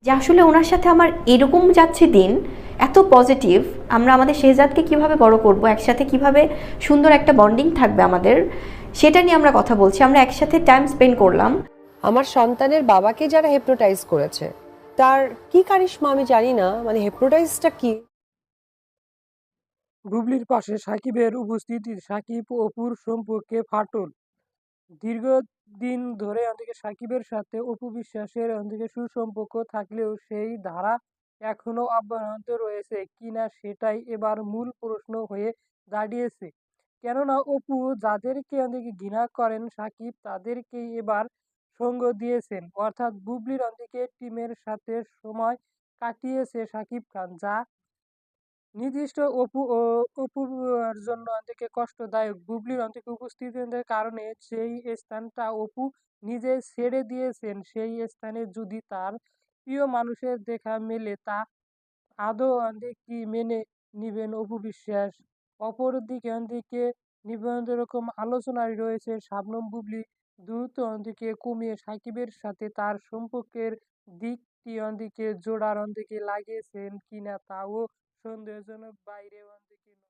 যে আসলে ওনার সাথে আমার এরকম যাচ্ছে দিন, এত পজিটিভ। আমরা আমাদের শেহজাদকে কিভাবে বড় করব, একসাথে কিভাবে সুন্দর একটা বন্ডিং থাকবে আমাদের, সেটা নিয়ে আমরা কথা বলছি। আমরা একসাথে টাইম স্পেন্ড করলাম। আমার সন্তানের বাবাকে যারা হিপনোটাইজ করেছে তার কি কারিশমা আমি জানি না, মানে হিপনোটাইজটা কি। বুবলির পাশে সাকিবের উপস্থিতি সাকিব ও অপুর সম্পর্কে ফাটল। দীর্ঘদিন ধরে অন্যদিকে সাকিবের সাথে অপু বিশ্বাসের অন্যদিকে সুসম্পর্ক থাকলেও সেই ধারা এখনো অব্যাহত রয়েছে কিনা সেটাই এবার মূল প্রশ্ন হয়ে দাঁড়িয়েছে। কেননা অপু যাদেরকে অন্যদিকে ঘৃণা করেন সাকিব তাদেরকেই এবার সঙ্গ দিয়েছেন, অর্থাৎ বুবলির অন্যদিকে টিমের সাথে সময় কাটিয়েছে সাকিব খান, যা নির্দিষ্ট অপুর জন্য অনেকে কষ্টদায়ক। বুবলির অনেক উপস্থিতির কারণে সেই স্থানটা অপু নিজে ছেড়ে দিয়েছেন। সেই স্থানে যদি তার প্রিয় মানুষের দেখা মেলে তা আদৌ কি মেনে নিবেন অপু বিশ্বাস? অপরদিকে নিবন্ধ এরকম আলোচনায় রয়েছে শাবনূর বুবলী দ্রুত কমিয়ে সাকিবের সাথে তার সম্পর্কের দিকটি জোড়ার লাগিয়েছেন কিনা তাও সন্দেহজনক বাইরে